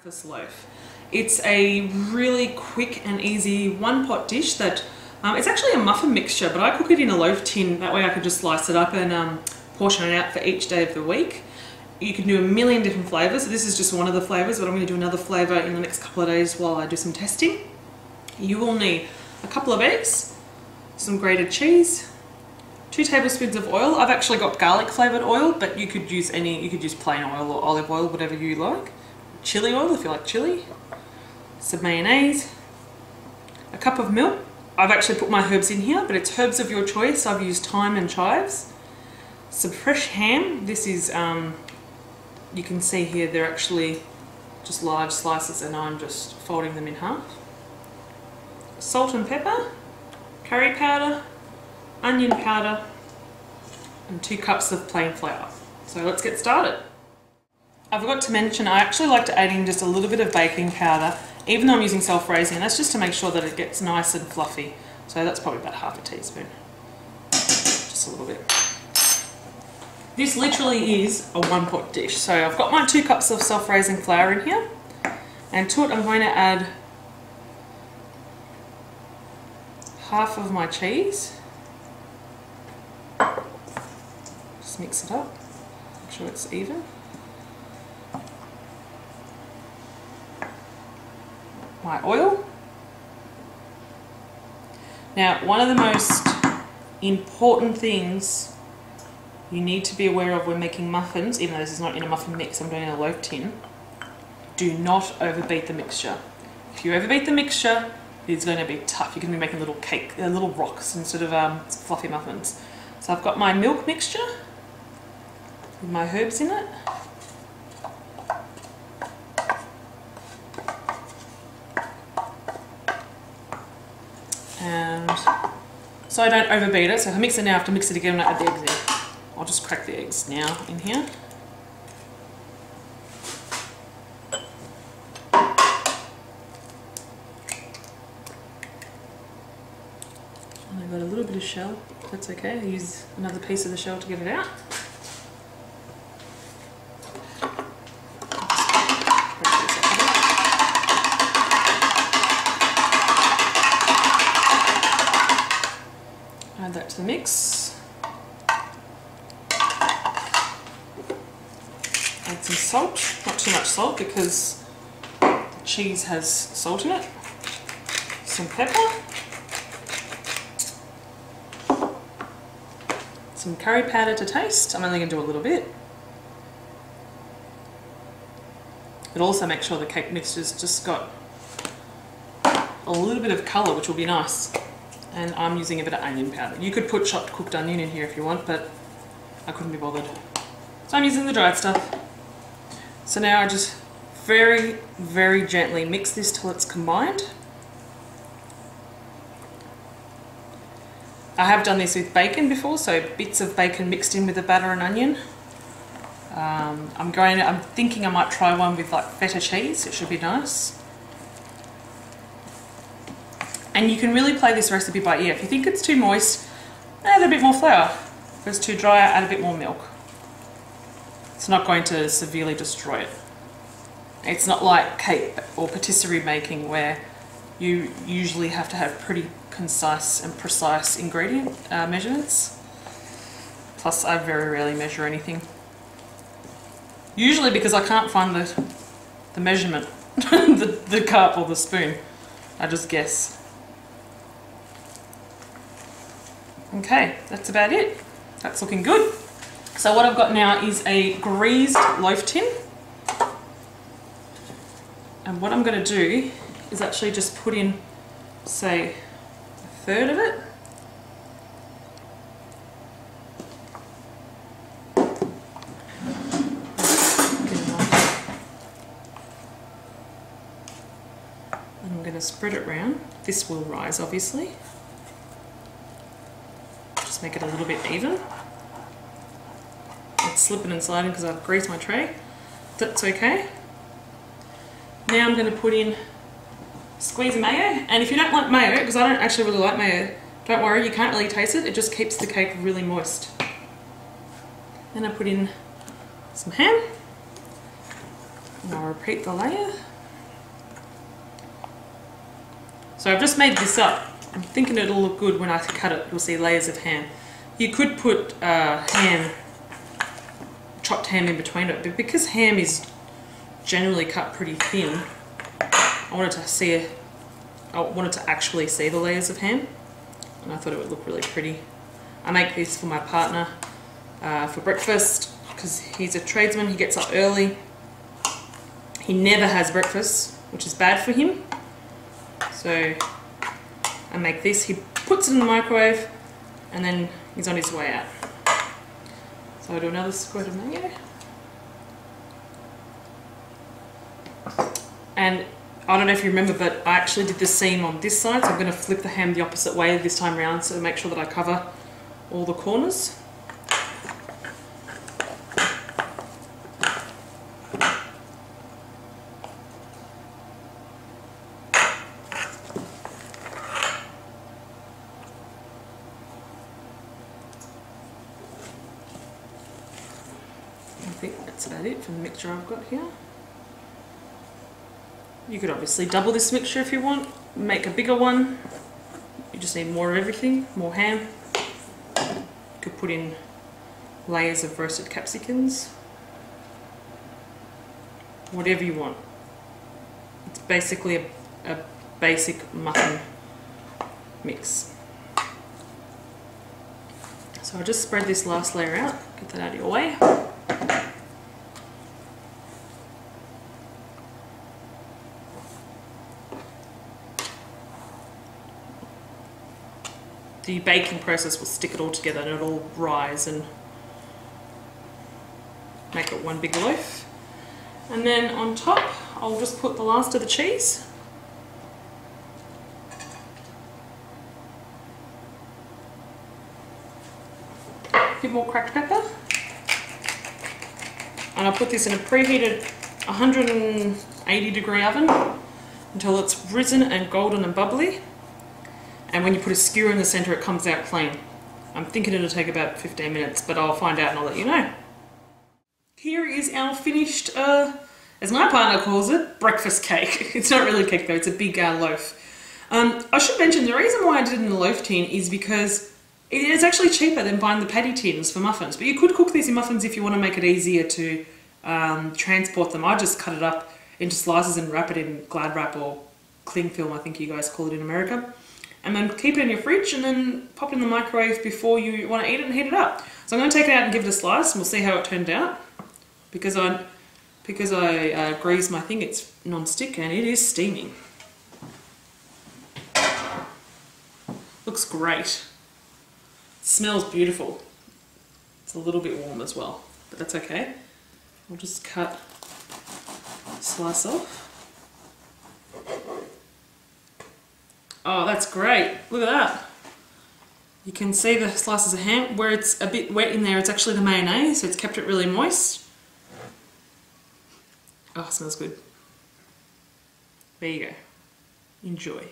Breakfast loaf. It's a really quick and easy one-pot dish that it's actually a muffin mixture, but I cook it in a loaf tin. That way I could just slice it up and portion it out for each day of the week. You can do a million different flavours. So this is just one of the flavours, but I'm going to do another flavour in the next couple of days while I do some testing. You will need a couple of eggs, some grated cheese, 2 tablespoons of oil. I've actually got garlic flavoured oil, but you could use plain oil or olive oil, whatever you like. Chili oil if you like chili. Some mayonnaise, a cup of milk. I've actually put my herbs in here, but it's herbs of your choice. I've used thyme and chives. Some fresh ham. This is, you can see here, they're actually just large slices and I'm just folding them in half. Salt and pepper, curry powder, onion powder, and 2 cups of plain flour. So let's get started. I forgot to mention, I actually like to add in just a little bit of baking powder, even though I'm using self-raising. That's just to make sure that it gets nice and fluffy. So that's probably about half a teaspoon. Just a little bit. This literally is a one-pot dish. So I've got my 2 cups of self-raising flour in here. And to it I'm going to add half of my cheese. Just mix it up, make sure it's even. My oil. Now, one of the most important things you need to be aware of when making muffins, even though this is not in a muffin mix, I'm doing it in a loaf tin, do not overbeat the mixture. If you overbeat the mixture, it's going to be tough. You're going to be making little rocks instead of fluffy muffins. So I've got my milk mixture with my herbs in it. And so I don't overbeat it. So if I mix it now, I have to mix it again when I add the eggs in. I'll just crack the eggs now in here. And I've got a little bit of shell. That's okay. I use another piece of the shell to get it out. Add that to the mix. Add some salt, not too much salt because the cheese has salt in it. Some pepper. Some curry powder to taste. I'm only going to do a little bit. It'll also make sure the cake mixture's just got a little bit of colour, which will be nice. And I'm using a bit of onion powder. You could put chopped cooked onion in here if you want, but I couldn't be bothered. So I'm using the dried stuff. So now I just very, very gently mix this till it's combined. I have done this with bacon before, so bits of bacon mixed in with the batter and onion. I'm thinking I might try one with like feta cheese. It should be nice. And you can really play this recipe by ear. If you think it's too moist, add a bit more flour. If it's too dry, add a bit more milk. It's not going to severely destroy it. It's not like cake or patisserie making where you usually have to have pretty concise and precise ingredient measurements. Plus, I very rarely measure anything. Usually because I can't find the measurement, the cup or the spoon. I just guess. Okay, that's about it. That's looking good. So what I've got now is a greased loaf tin. And what I'm going to do is actually just put in, say, 1/3 of it. And I'm going to spread it around. This will rise, obviously. Just make it a little bit even. It's slipping and sliding because I've greased my tray. That's okay. Now I'm going to put in a squeeze of mayo. And if you don't like mayo, because I don't actually really like mayo, don't worry, you can't really taste it. It just keeps the cake really moist. Then I put in some ham. And I'll repeat the layer. So I've just made this up. I'm thinking it'll look good when I cut it. You'll see layers of ham. You could put chopped ham in between it, but because ham is generally cut pretty thin, I wanted to actually see the layers of ham, and I thought it would look really pretty. I make this for my partner for breakfast because he's a tradesman. He gets up early. He never has breakfast, which is bad for him. So I make this. He puts it in the microwave, and then he's on his way out. So I'll do another squirt of mango. And I don't know if you remember, but I actually did the seam on this side, so I'm going to flip the ham the opposite way this time around, so make sure that I cover all the corners. I think that's about it for the mixture I've got here. You could obviously double this mixture if you want, make a bigger one. You just need more of everything, more ham. You could put in layers of roasted capsicums. Whatever you want. It's basically a basic muffin mix. So I'll just spread this last layer out, get that out of your way. The baking process will stick it all together and it'll rise and make it one big loaf. And then on top, I'll just put the last of the cheese. A bit more cracked pepper. And I'll put this in a preheated 180-degree oven until it's risen and golden and bubbly. And when you put a skewer in the centre, it comes out clean. I'm thinking it'll take about 15 minutes, but I'll find out and I'll let you know. Here is our finished, as my partner calls it, breakfast cake. It's not really a cake though, it's a big loaf. I should mention the reason why I did it in a loaf tin is because it is actually cheaper than buying the patty tins for muffins. But you could cook these in muffins if you want to make it easier to transport them. I just cut it up into slices and wrap it in Glad wrap or cling film, I think you guys call it in America. And then keep it in your fridge and then pop it in the microwave before you want to eat it and heat it up. So I'm going to take it out and give it a slice and we'll see how it turned out. Because I greased my thing, it's non-stick and it is steaming. Looks great. It smells beautiful. It's a little bit warm as well, but that's okay. I'll just cut a slice off. Oh, that's great. Look at that. You can see the slices of ham. Where it's a bit wet in there, it's actually the mayonnaise, so it's kept it really moist. Oh, it smells good. There you go. Enjoy.